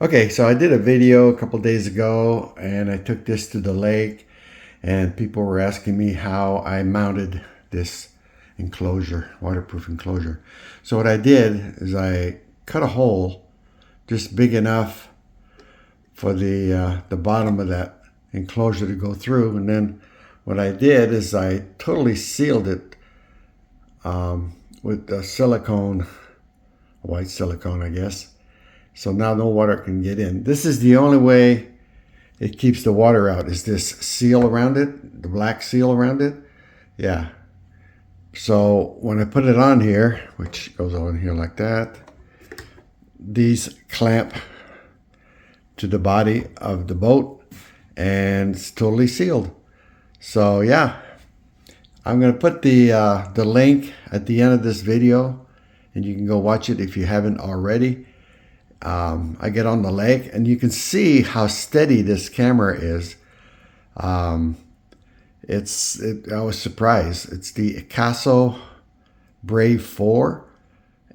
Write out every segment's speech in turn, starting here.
Okay, so I did a video a couple days ago and I took this to the lake and people were asking me how I mounted this enclosure, waterproof enclosure. So what I did is I cut a hole just big enough for the bottom of that enclosure to go through, and then what I did is I totally sealed it with silicone, white silicone, I guess. So now no water can get in. This is the only way it keeps the water out, is this seal around it, the black seal around it. Yeah. So when I put it on here, which goes on here like that, these clamp to the body of the boat and it's totally sealed. So yeah, I'm going to put the link at the end of this video and you can go watch it if you haven't already. I get on the lake and you can see how steady this camera is. I was surprised. It's the Akaso Brave 4,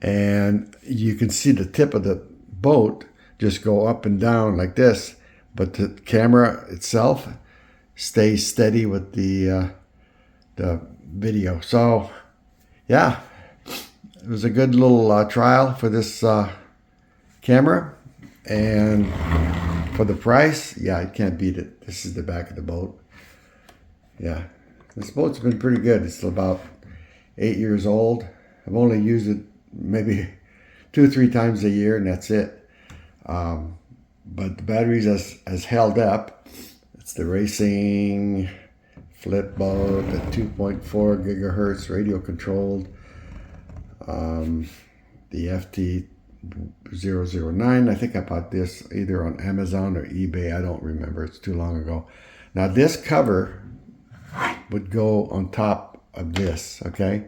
and you can see the tip of the boat just go up and down like this, but the camera itself stays steady with the video. So yeah, it was a good little trial for this camera, and for the price, yeah, I can't beat it. This is the back of the boat. Yeah, this boat's been pretty good. It's about 8 years old. I've only used it maybe 2 or 3 times a year, and that's it. But the batteries has held up. It's the racing flip boat, the 2.4 gigahertz radio controlled, the FT009. I think I bought this either on Amazon or eBay. I don't remember. It's too long ago. Now this cover would go on top of this, okay?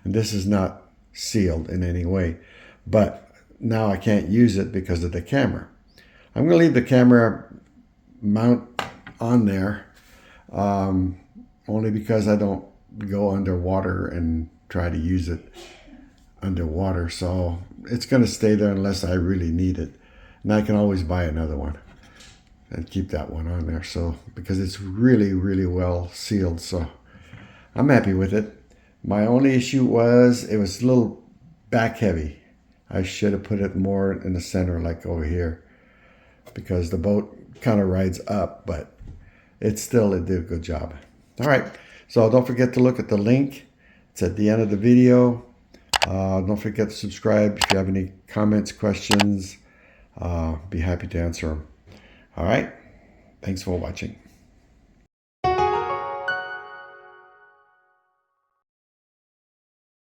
And this is not sealed in any way. But now I can't use it because of the camera. I'm going to leave the camera mount on there only because I don't go underwater and try to use it underwater. So it's going to stay there unless I really need it. And I can always buy another one and keep that one on there. So because it's really, really well sealed. So I'm happy with it. My only issue was it was a little back heavy. I should have put it more in the center, like over here, because the boat kind of rides up, but it did a good job. All right, so don't forget to look at the link. It's at the end of the video. Don't forget to subscribe. If you have any comments, questions, be happy to answer them. All right, thanks for watching.